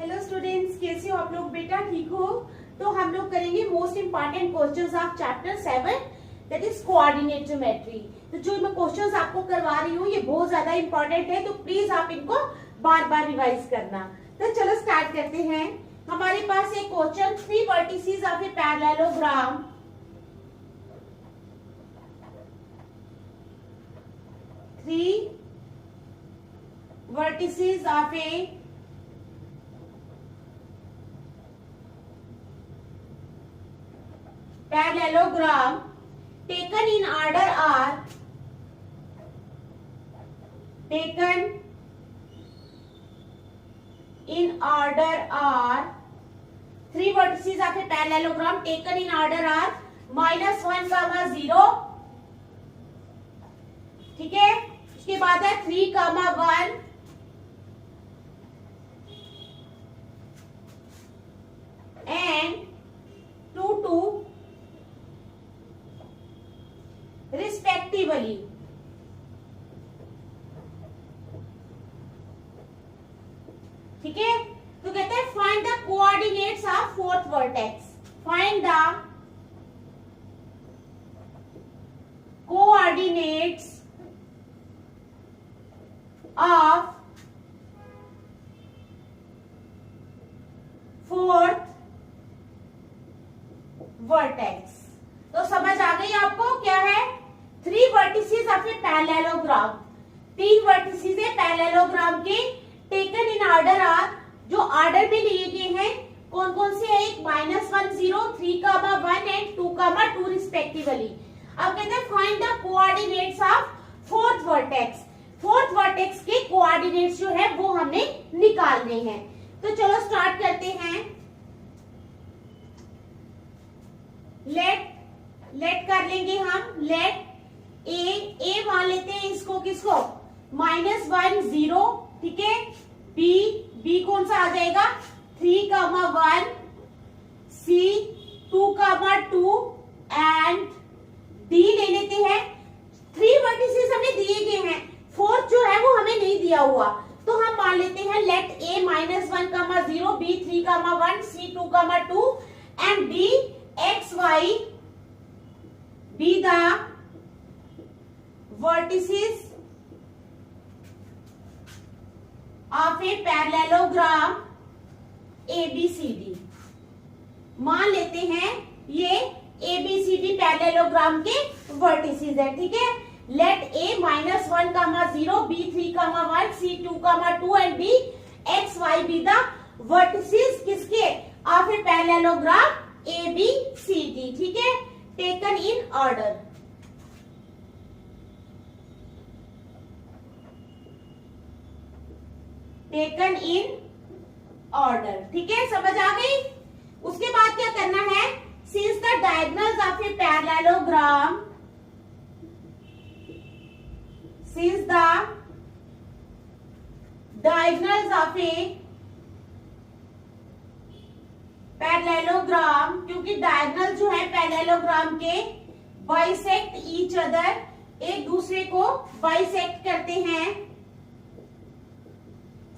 Hello students, कैसे हो आप लोग? बेटा ठीक हो? तो हम लोग करेंगे most important questions of chapter 7 that is coordinate geometry. तो जो मैं क्वेश्चंस आपको करवा रही हूँ ये बहुत ज्यादा इंपॉर्टेंट है, तो प्लीज आप इनको बार बार रिवाइज करना। तो चलो स्टार्ट करते हैं। हमारे पास एक question, 3 vertices of a parallelogram vertices of a parallelogram taken in order are three vertices of a parallelogram taken in order are -1, 0, ठीक है। उसके बाद है 3, 1 and 2, 2 respectively। ठीक है, तो कहते हैं find the coordinates of fourth vertex. Find the coordinates of fourth vertex. तो समझ आ गई आपको क्या है? 3 vertices of a parallelogram, 3 vertices है पैरेललोग्राम के, टेकन इन ऑर्डर आर, जो ऑर्डर में लिए गए हैं कौन कौन से है? एक -1, 0, 3, 1 एंड 2, 2 रिस्पेक्टिवली। अब कहते हैं find the coordinates of fourth vertex. Fourth vertex के कोऑर्डिनेट्स जो है वो हमने निकालने हैं। तो चलो स्टार्ट करते हैं। लेट कर लेंगे हम। लेट ए मान लेते हैं इसको, किसको? -1, 0, ठीक है। बी कौन सा आ जाएगा? 3, 1, सी 2, 2 एंड डी ले लेते हैं। 3 वर्टिसेस हमें दिए गए हैं, फोर्थ जो है वो हमें नहीं दिया हुआ, तो हम मान लेते हैं let A -1, 0, B 3, 1, C 2, 2 and D x, y be the vertices of a parallelogram ABCD। मान लेते हैं ये ABCD पैरेललोग्राम के वर्टिसेस है, ठीक है। Let A -1, 0, B 3, 1, C 2, 2 and D x, y be the vertices किसके? ऑफ ए पैरेललोग्राम ABCD, ठीक है। Taken in order. Taken in order, ठीक है, समझ आ गई। उसके बाद क्या करना है? Since the diagonals of a parallelogram, since the diagonals of a parallelogram, क्योंकि डायगोनल जो है पैरेललोग्राम के बाइसेक्ट ईच अदर, एक दूसरे को बाइसेक्ट करते हैं।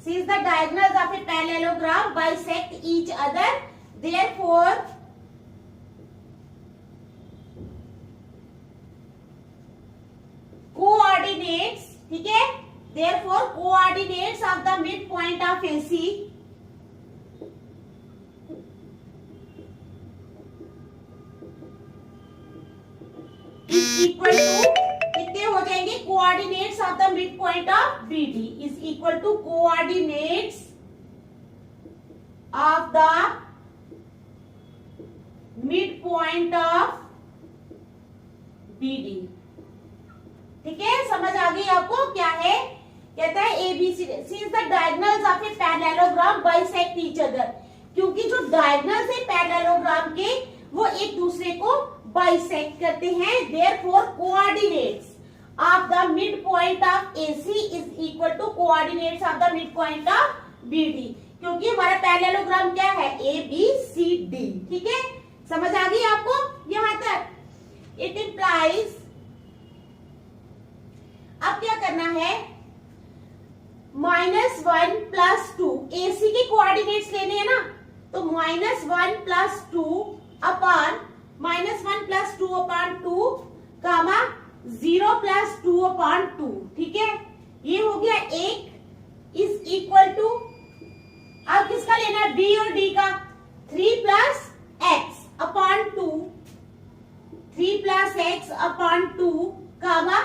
Since the diagonals of a parallelogram bisect each other, therefore coordinates, ठीक है, therefore coordinates of the mid point of AC equal to कितने हो जाएंगे? Coordinates of the mid point of BD is equal to coordinates of the mid point of BD, ठीक है। समझ आ गई आपको क्या है? कहता है ABCD since the diagonals of a parallelogram bisect each other, क्योंकि जो डायगोनल्स है पैरेललोग्राम के वो एक दूसरे को बाइसेक्ट करते हैं, therefore coordinates of the mid point of AC is equal to coordinates of the mid point of BD, क्योंकि हमारा पैरेललोग्राम क्या है? ABCD, ठीक है। समझ आ गई आपको यहां तक? इट इंप्लाइज, अब क्या करना है? -1 + 2 AC के कोऑर्डिनेट्स लेने हैं ना, तो -1 + 2 अपॉन -1 + 2/2 कामा 0 + 2/2, ठीक है। ये हो गया 1 इज इक्वल टू, अब किसका लेना है, B और D का, 3 + x/2, 3 + x/2 कामा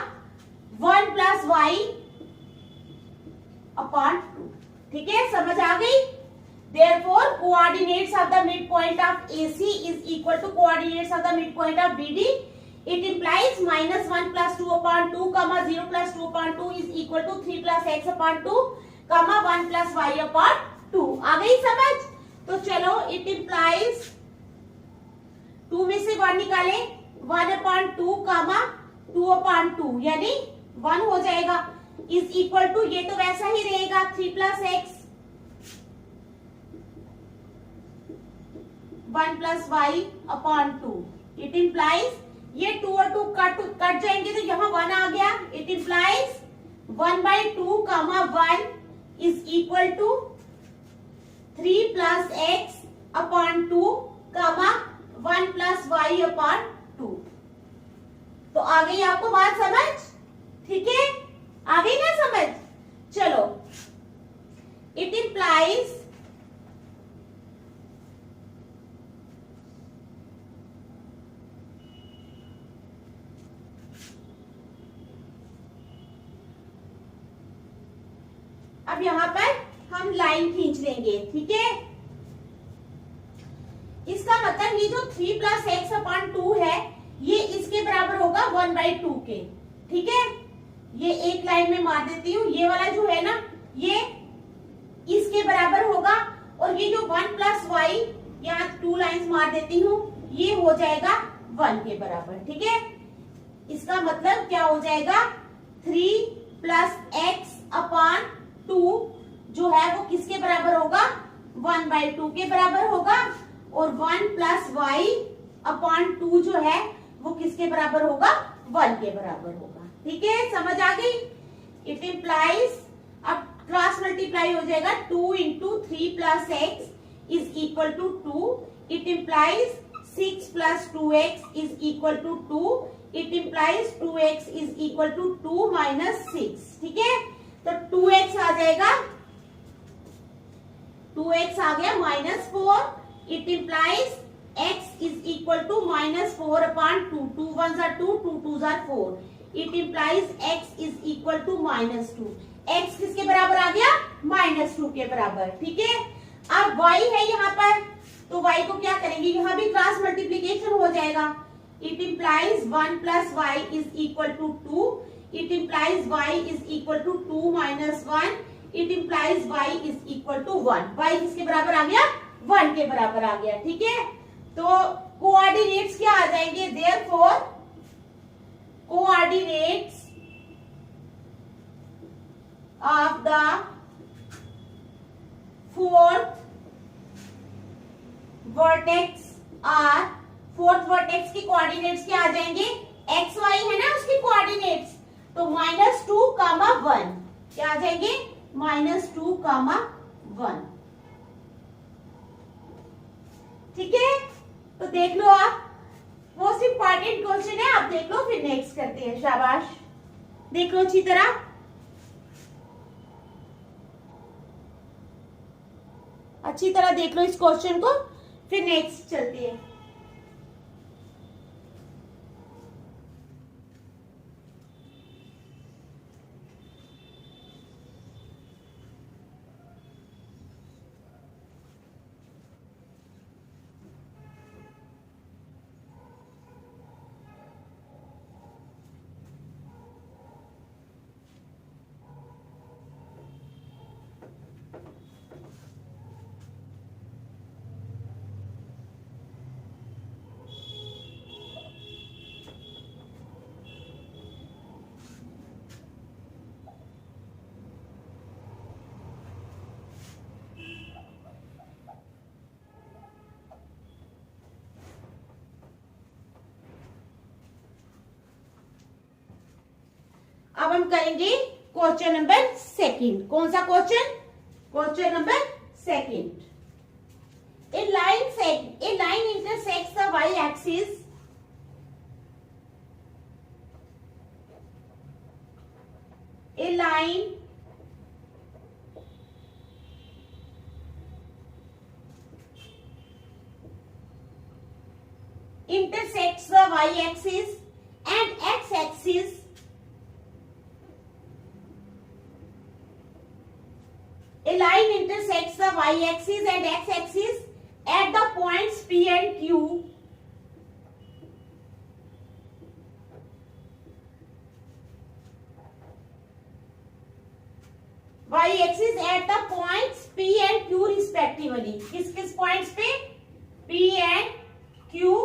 1 + y/2, ठीक है, समझ आ गई। Therefore, coordinates of the midpoint of AC is equal to coordinates of the midpoint of BD. It implies -1 + 2/2, 0 + 2/2 is equal to 3 + x/2, 1 + y/2. आ गई समझ। तो चलो, it implies 2 में से 1 निकाले, 1/2, 2/2 यानी 1 हो जाएगा, इज इक्वल टू, ये तो वैसा ही रहेगा 3 + x 1 + y/2. इट इम्प्लाइज, ये 2 और 2 कट जाएंगे तो यहाँ 1 आ गया। It implies 1/2, 1 is equal to 3 + x/2, 1 + y/2. तो आ गई आपको बात समझ, ठीक है, आ गई ना समझ। चलो, इट इम्प्लाइज अब यहां पर हम लाइन खींच लेंगे, ठीक है। इसका मतलब ये जो 3 + x/2 है, ये इसके बराबर होगा 1/2 के, ठीक है। ये एक लाइन में मार देती हूँ, ये वाला जो है ना, ये इसके बराबर होगा, और ये जो 1 + y, यहाँ 2 लाइंस मार देती हूँ, ये हो जाएगा 1 के बराबर, ठीक है। इसका मतलब क्या हो जाएगा, 3 + x/2 जो है वो किसके बराबर होगा, 1/2 के बराबर होगा, और 1 + y/2 जो है वो किसके बराबर होगा, 1 के बराबर होगा, ठीक है, समझ आ गई। इट इम्प्लाइज, अब क्रॉस मल्टीप्लाई हो जाएगा, 2 × 3 + x is equal to 2. It implies 6 + 2x is equal to 2. It implies 2x is equal to 2 - 6, ठीक है। तो 2x आ जाएगा, 2x आ गया -4. It implies x is equal to -4/2. 2 1s are 2, 2 2s are 4. It implies x is equal to -2. x किसके बराबर आ गया, -2 के बराबर, ठीक है। अब y है यहाँ पर, तो y को क्या करेंगे, यहाँ भी क्रॉस मल्टीप्लीकेशन हो जाएगा। It implies 1 + y is equal to 2. It implies y is equal to 2 - 1. It implies y is equal to 1. y किसके बराबर आ गया, 1 के बराबर आ गया, ठीक है। तो कोऑर्डिनेट्स क्या आ जाएंगे, therefore coordinates of the fourth vertex are, fourth vertex की कोऑर्डिनेट्स क्या आ जाएंगे, एक्स वाई है ना उसकी कोऑर्डिनेट्स, तो -2, 1 क्या आ जाएंगे, -2, 1, ठीक है। तो देख लो आप, मोस्ट इंपॉर्टेंट क्वेश्चन है, आप देख लो, फिर नेक्स्ट करते हैं, शाबाश, देख लो अच्छी तरह। अच्छी तरह देख लो इस क्वेश्चन को, फिर नेक्स्ट चलते हैं। अब हम करेंगे क्वेश्चन नंबर 2। कौन सा question, question number second, a line intersects the y axis a line intersects the y-axis and x-axis a line intersects the y-axis and x-axis at the points P and Q. Y-axis at the points P and Q respectively. किस किस points पे? P and Q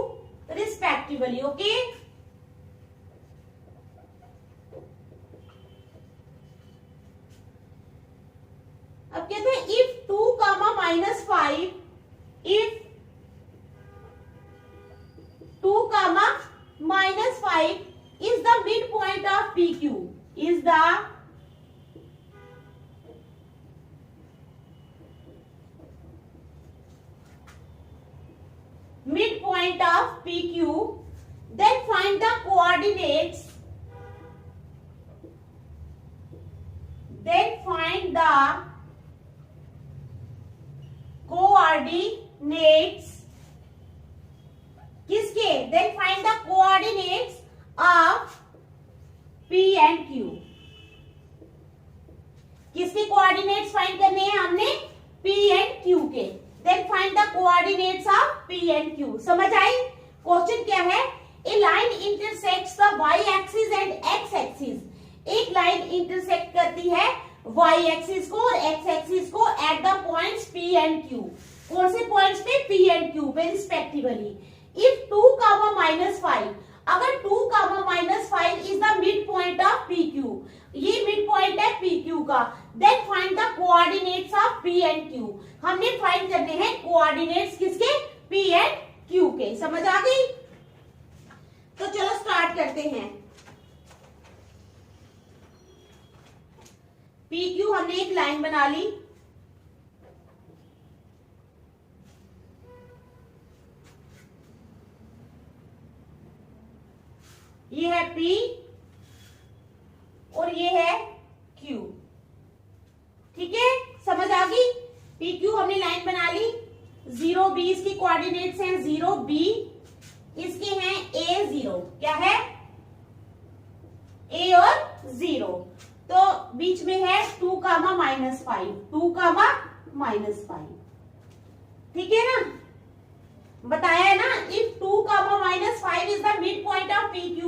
respectively. Okay? अब कहते हैं if 2, -5, if 2, -5 is the midpoint of PQ, is the midpoint of PQ, then find the coordinates, किसके? Then find the coordinates of P and Q. किसके coordinates find करने हैं हमने? P and Q के. Then find the coordinates of P and Q. समझ आई? Question क्या है? A line intersects the y-axis and x-axis. एक लाइन इंटरसेक्ट करती है y-axis को और x-axis को at the points P and Q. कौन से पॉइंट्स पे? P and Q पे रिस्पेक्टिवली. If 2, -5, अगर 2, -5 is the midpoint of PQ, ये midpoint है PQ का, then find the coordinates of P and Q. हमने फाइंड करने हैं कोऑर्डिनेट्स किसके? P and Q के. समझ आ गई? तो चलो स्टार्ट करते हैं. PQ हमने एक लाइन बना ली. ये है P और ये है Q. ठीक है, समझ आ गई? PQ हमने लाइन बना ली. 0, B इसकी कोऑर्डिनेट्स हैं 0, B इसके हैं A, 0. क्या है? A और 0. तो बीच में है 2, -5. 2, -5. ठीक है ना? बताया है ना? If 2, -5 is the midpoint of PQ.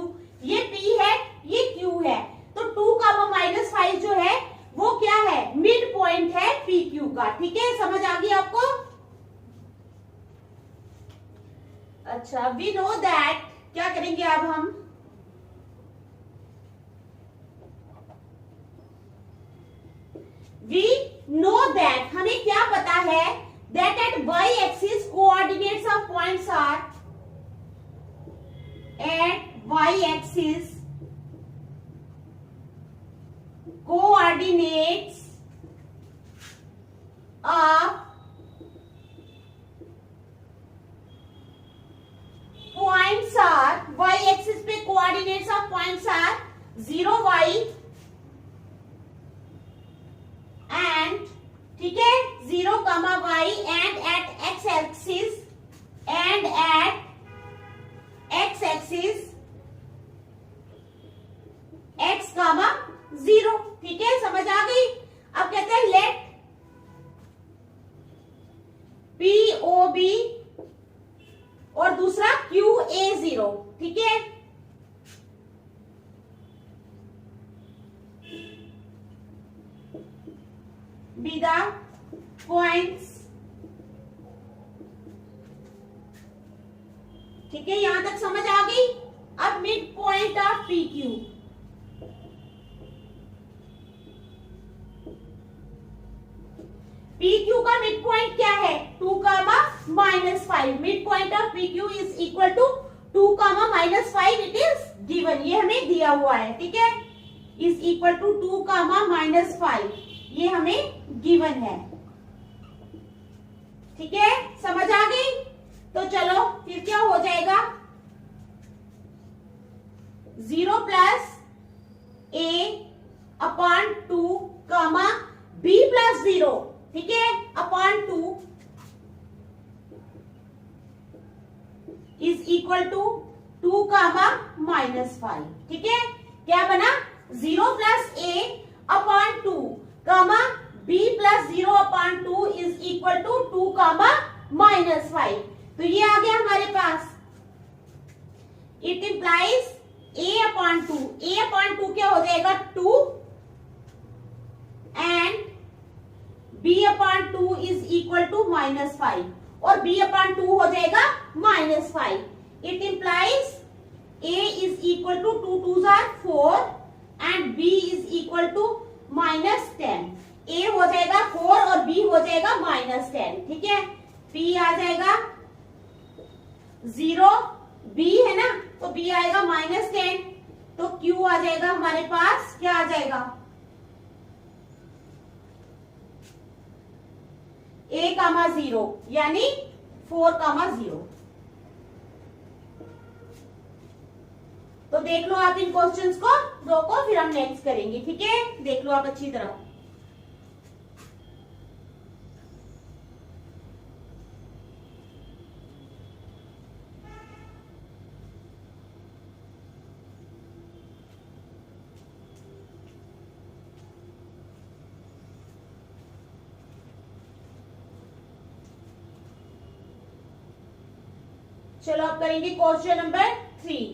ये P है, ये Q है. तो 2, -5 जो है वो क्या है? मिड पॉइंट है PQ का. ठीक है, समझ आ गई आपको? अच्छा, वी नो दैट. क्या करेंगे अब हम? वी नो दैट, हमें क्या पता है? That at y-axis coordinates of points are at y-axis coordinates of points are y-axis पे coordinates of points are 0, y and ठीक है 0, y and at x-axis x, 0. ठीक है, समझ आ गई? अब कहते हैं लेट POB और दूसरा QA0. ठीक है, be the points. ठीक है, यहां तक समझ आ गई? अब mid point of PQ. PQ का मिड पॉइंट क्या है? 2, -5. Mid point of PQ is equal to 2, -5. It is given. ये हमें दिया हुआ है. ठीक है, इज इक्वल टू 2, -5. ये हमें गिवन है। ठीक है, समझ आ गई? तो चलो फिर क्या हो जाएगा, 0 plus A upon 2 comma B plus 0, ठीक है, upon 2 is equal to 2 comma -5। ठीक है, क्या बना, 0 plus A upon 2 comma b plus 0 upon 2 is equal to 2 comma -5। तो ये आ गया हमारे पास। It implies a upon 2, a upon 2 क्या हो जाएगा 2 and b upon 2 is equal to -5 और b अपॉन 2 हो जाएगा -5। It implies a is equal to 2 2s are 4 and b is equal to -10। a हो जाएगा 4 और b हो जाएगा -10। ठीक है, p आ जाएगा 0, b है ना, तो b आएगा -10, तो q आ जाएगा हमारे पास, क्या आ जाएगा, a, 0 यानी 4, 0। तो देख लो आप इन क्वेश्चंस को, दो को, फिर हम नेक्स्ट करेंगे। ठीक है, देख लो आप अच्छी तरह। चलो अब करेंगे question number 3।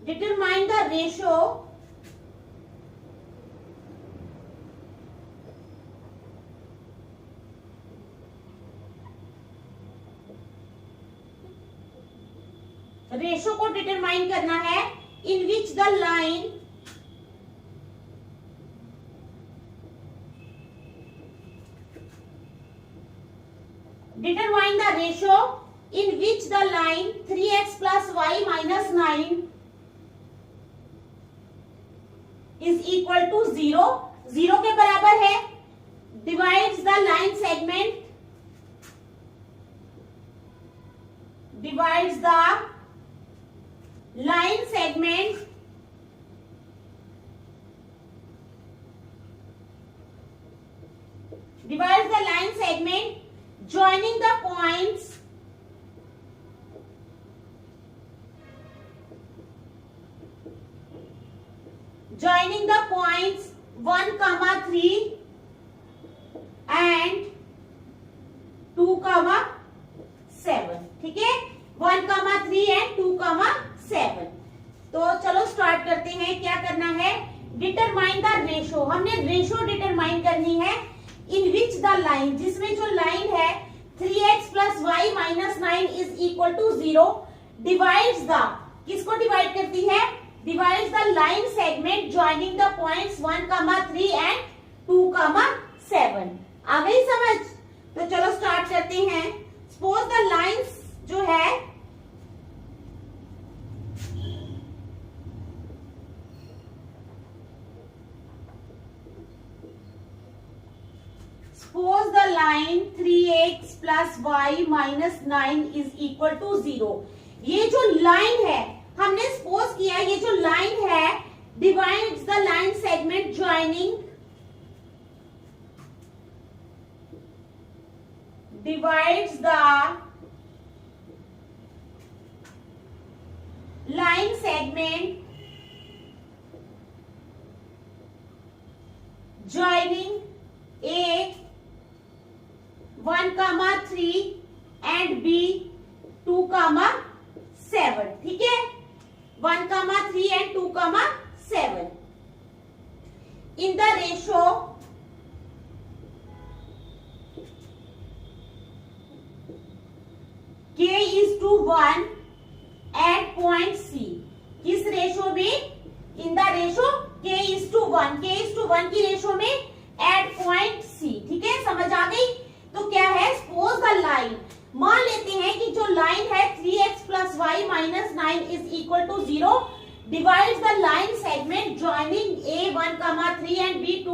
Determine the ratio को डिटरमाइन करना है in which the line determine the ratio in which the line 3x plus y minus 9 is equal to 0, 0 के बराबर है, divides the line segment, divides the line segment joining the points joining the points 1, 3 and 2, 7। ठीक है, 1, 3 and 2, 7। तो चलो start करते हैं। क्या करना है, डिटरमाइन द रेशो, हमने रेशो डिटरमाइन करनी है इन विच द लाइन, जिसमें जो लाइन है 3x plus y minus 9 is equal to 0 divides the, किसको डिवाइड करती है, divides the line segment joining the points 1, 3 and 2, 7। आ गई समझ? तो चलो स्टार्ट करते हैं। सपोज द लाइंस जो है suppose the line 3x plus y minus 9 is equal to 0। ये जो लाइन है हमने सपोज किया, ये जो लाइन है divides the line segment joining divides the line segment joining A 1, 3 and B 2, 7। ठीक है, 1, 3 and 2, 7 in the ratio K is to 1 at point C. किस रेशो में? In the ratio K is to 1, K is to 1 की ratio में at point C. ठीक है, समझ आ गई? तो क्या है? सपोज द लाइन, मान लेते हैं कि जो लाइन है 3x plus y minus 9 is equal to 0 divides the line segment joining A1, 3 and B2,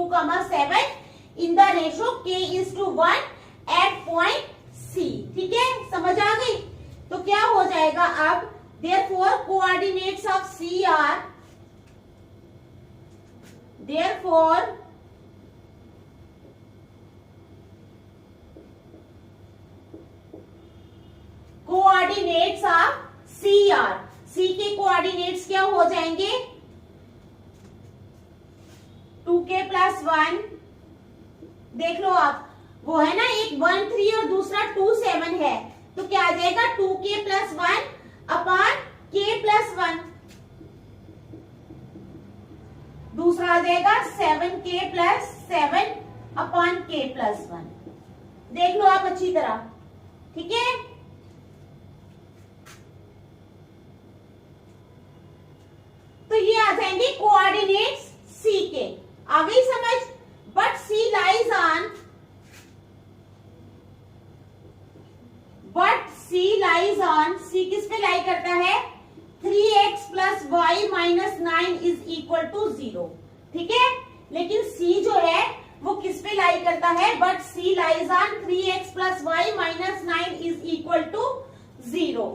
7 in the ratio K is to 1 at point C. ठीक है, समझ आ गई? तो क्या हो जाएगा अब? Therefore coordinates of C are, therefore coordinates of C are, C के कोऑर्डिनेट्स क्या हो जाएंगे? 2k plus 1, देख लो आप, वो है ना, एक 1 3 और दूसरा 2 7 है, तो क्या आ जाएगा? 2k plus 1 upon k plus 1, दूसरा आ जाएगा 7k plus 7 upon k plus 1। देख लो आप अच्छी तरह, ठीक है? तो ये आ जाएंगे कोऑर्डिनेट्स C के, आ गई समझ? But C lies on, C किस पे लाई करता है? 3x plus y minus 9 is equal to 0, ठीक है? लेकिन C जो है वो किस पे लाई करता है? But C lies on 3x plus y minus 9 is equal to 0,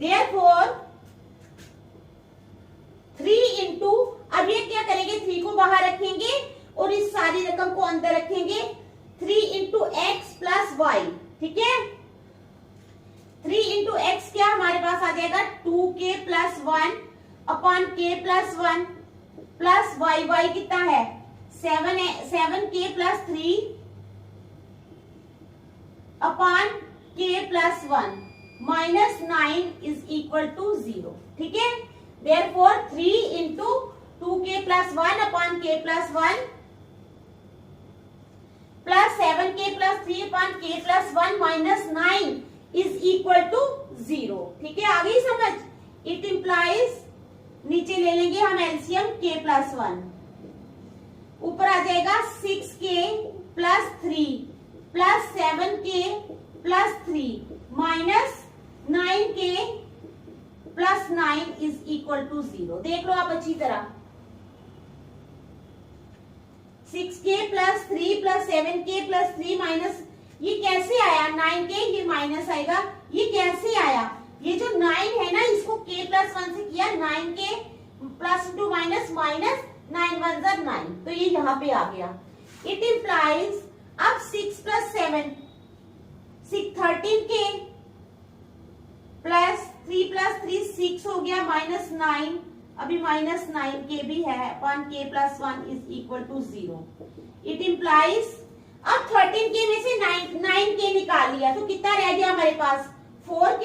therefore 3 into, अब ये क्या करेंगे? 3 को बाहर रखेंगे और इस सारी रकम को अंदर रखेंगे। 3 इंटू एक्स प्लस वाई, ठीक है? 3 इंटू एक्स क्या हमारे पास आ जाएगा? 2k plus 1 upon k plus 1 plus y, y कितना है? 7 है, 7k plus 3 upon k plus 1 minus 9 is equal to 0, ठीक है? Therefore 3 into 2k plus 1 upon k plus 1 plus 7k plus 3 upon k plus 1 minus 9 is equal to 0, ठीक है? आ गई समझ? It implies, नीचे ले लेंगे हम एलसीएम k plus 1, ऊपर आ जाएगा 6k plus 3 plus 7k plus 3 minus 9k plus 9 is equal to 0। देख लो आप अच्छी तरह, 6k plus 3 plus 7k plus 3 minus, ये कैसे आया? 9k, ये माइनस आएगा, ये कैसे आया? ये जो 9 है ना, इसको k प्लस 1 से किया, 9k प्लस 2 माइनस माइनस 9 1 ज़ा 9, तो ये यहाँ पे आ गया। इट इम्प्लाइज, अब 6 प्लस 7 13k प्लस 3 प्लस 3 6 हो गया, माइनस 9, अभी माइनस 9k भी है, upon k plus 1 is equal to 0। It implies, अब 13k में से 9k निकाल लिया, तो कितना रह गया हमारे पास? 4k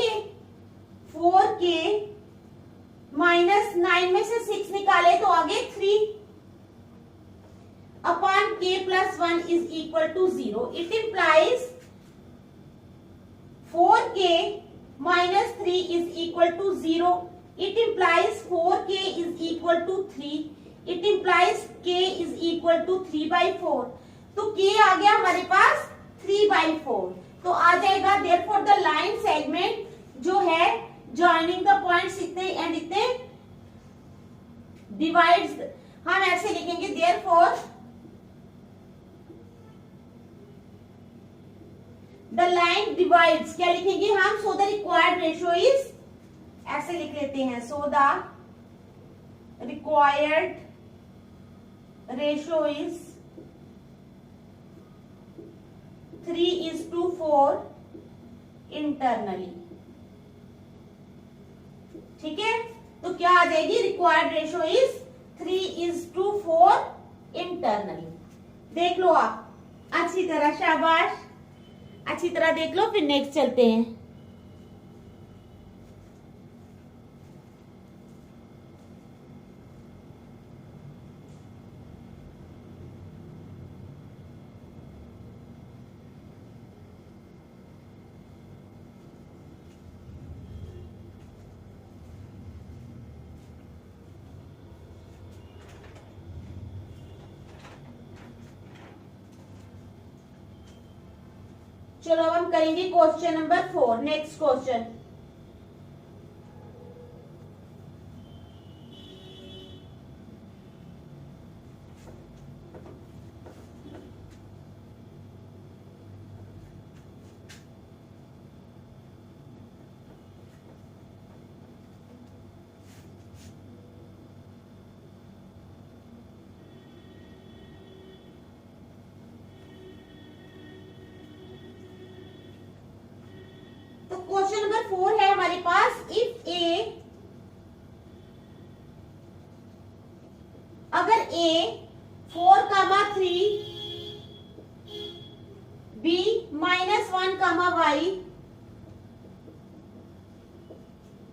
माइनस 9 में से 6 निकाले तो आगे 3 upon k plus 1 is equal to 0। It implies 4k minus 3 is equal to 0. It implies 4k is equal to 3. It implies k is equal to 3 by 4. तो k आ गया हमारे पास 3 by 4, तो आ जाएगा therefore the line segment जो है joining the points इतने and इतने divides, हम ऐसे लिखेंगे therefore the line divides, क्या लिखेंगे हम? so the required ratio is, ऐसे लिख लेते हैं, so the required ratio is 3:4 internally, ठीक है? तो क्या आ जाएगी? Required ratio is 3:4 internally। देख लो आप अच्छी तरह, शाबाश, अच्छी तरह देख लो, फिर नेक्स्ट चलते हैं। चलो अब हम करेंगे question number 4। Next question, question number 4 है हमारे पास, इफ ए, अगर ए 4,3 बी -1,y,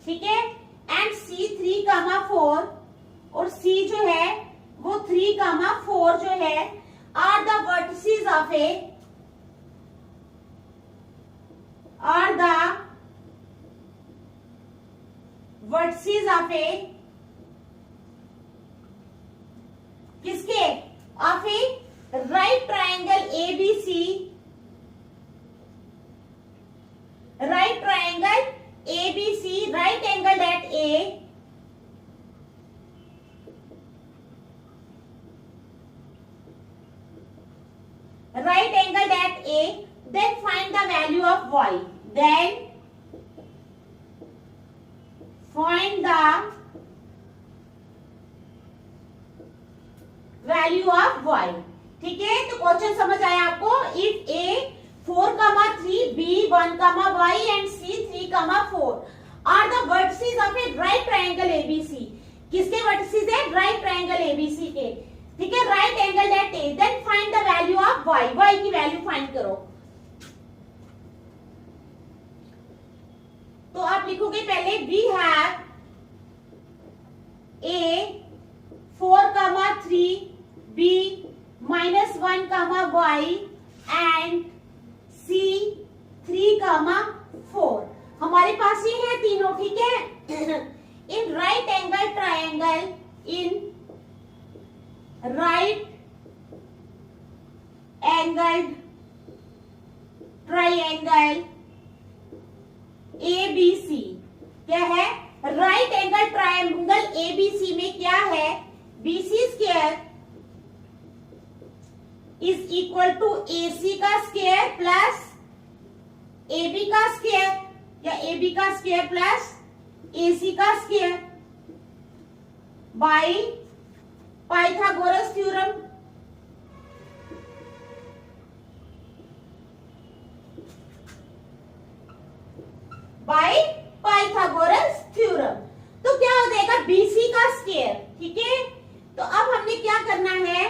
ठीक है, एंड सी 3,4, और सी जो है वो 3,4 जो है are the vertices of a, are the vertices of a, किसके, of a right triangle ABC, right triangle ABC, right angled at A, right angled at A, then find the value of y. Then find the value of y. ठीक है, तो question समझ आया आपको। If a 4,3 b 1,y and c 3,4 are the vertices of a right triangle ABC, किसके vertices है, right triangle ABC के, ठीक है, right angle at A, then find the value of y, y की वैल्यू फाइंड करो। तो आप लिखोगे पहले we have A 4,3 B -1,y and C 3,4, हमारे पास ये है तीनों, ठीक है। In right angle triangle, in right angled triangle ABC, क्या है, राइट एंगल ट्रायंगल ABC में क्या है, BC square is equal to AC का स्क्वायर प्लस AB का स्क्वायर, या AB का स्क्वायर प्लस AC का square by Pythagoras theorem. By Pythagoras theorem, तो क्या हो जाएगा, BC का स्क्वायर, ठीक है। तो अब हमने क्या करना है,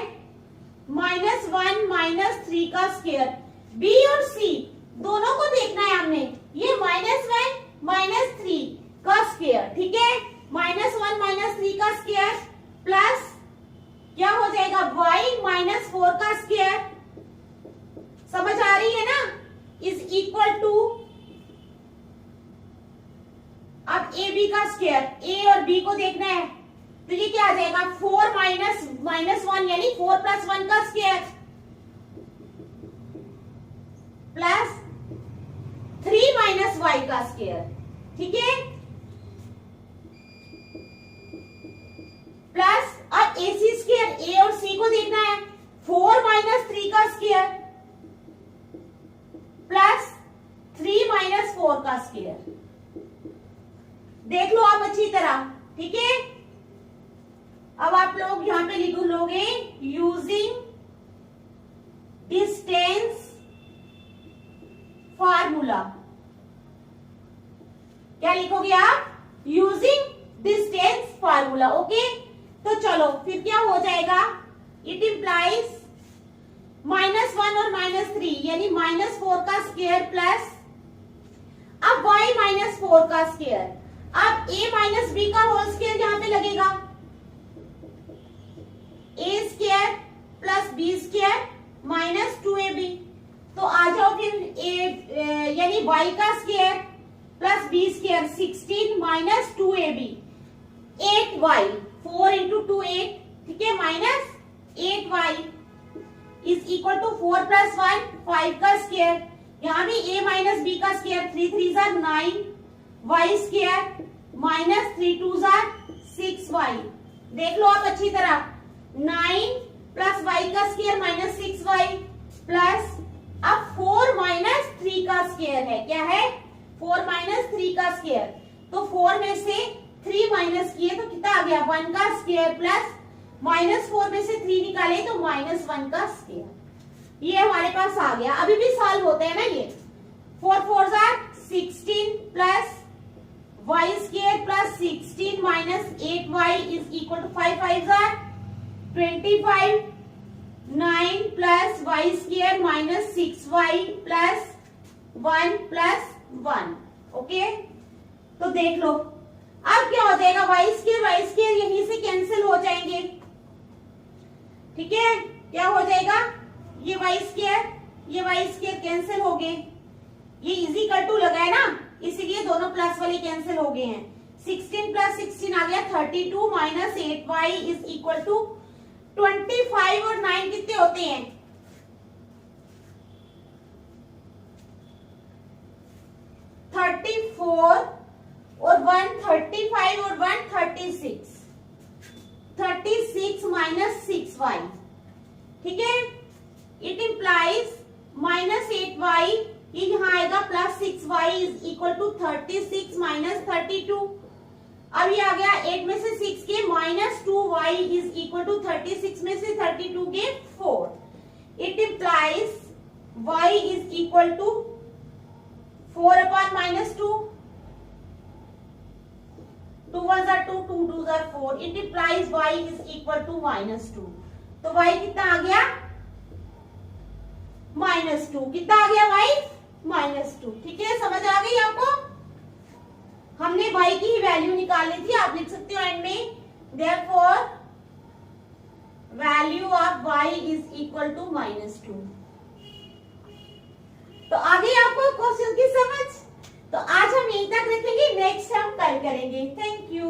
-1 -3 का स्क्वायर, B और C दोनों को देखना है हमने, ये -1 -3 का स्क्वायर, ठीक है, -1 -3 का स्क्वायर प्लस क्या हो जाएगा, y -4 का स्क्वायर, समझ आ रही है ना, इज इक्वल टू, अब ए बी का स्क्वायर, ए और बी को देखना है, तो ये क्या आ जाएगा, 4 -1 यानी 4 + 1 का स्क्वायर प्लस 3 - y का स्क्वायर, ठीक है, प्लस अब AC स्क्वायर, ए और सी को देखना है, 4 - 3 का स्क्वायर प्लस 3 - 4 का स्क्वायर, देख लो आप अच्छी तरह, ठीक है। अब आप लोग यहां पे लिख लोगे, यूजिंग डिस्टेंस फार्मूला, क्या लिखोगे आप, यूजिंग डिस्टेंस फार्मूला, ओके। तो चलो फिर क्या हो जाएगा, इट इंप्लाइज -1 और -3 यानी -4 का स्क्वायर प्लस, अब y -4 का स्क्वायर, अब a - b का होल स्क्वायर यहां पे लगेगा, a square plus b square -2ab, तो आ जाओ फिर यानी y का square plus b square 16 -2ab, 8y, 4 × 2 8, ठीक है, -8y इज इक्वल टू 4 + 1 5 का स्क्वायर यहाँ भी a माइनस बी का square 3 3 jar 9 y square minus 3 2 jar 6 y। देख लो आप अच्छी तरह 9 प्लस y का स्क्वायर माइनस 6 y प्लस अब 4 माइनस 3 का स्क्वायर है। क्या है? 4 माइनस 3 का स्क्वायर। तो 4 में से 3 माइनस किए तो कितना आ गया? 1 का स्क्वायर प्लस माइनस 4 में से 3 निकाले तो माइनस 1 का स्क्वायर। ये हमारे पास आ गया। अभी भी सॉल्व होते हैं ना ये। 4 4 जार 16 plus y square plus 16 minus 8y is equal to 5 5 जार 25 9 plus y square minus 6y plus 1 plus 1। Okay, तो देख लो अब क्या हो जाएगा? y स्क्वायर यहीं से कैंसिल हो जाएंगे। ठीक है, क्या हो जाएगा? ये y स्क्वायर कैंसिल हो गए। ये इजी इक्वल टू लगा है ना, इसीलिए दोनों प्लस वाले कैंसिल हो गए हैं। 16 प्लस 16 आ गया 32 minus 8y is equal to 25 और 9 कितने होते हैं? 34 और 1 35 और 1 36 36 माइनस 6y। ठीक है, इट इंप्लाइज माइनस 8y, ये यहाँ आएगा plus 6y is equal to 36 minus 32। अब ये आ गया 8 में से 6 के minus 2y is equal to 36 में से 32 के 4। It implies y is equal to 4 upon minus 2, 2 1 2 2 2 4। It implies y is equal to minus 2। तो y कितना आ गया? माइनस 2। कितना आ गया y? माइनस 2। ठीक है, समझ आ गई आपको? हमने y की ही वैल्यू निकालनी थी। आप लिख सकते हो एंड में therefore value of y is equal to minus 2। तो आ गई आपको क्वेश्चन की समझ? तो आज हम यहीं तक रखेंगे, नेक्स्ट हम कल करेंगे। Thank you.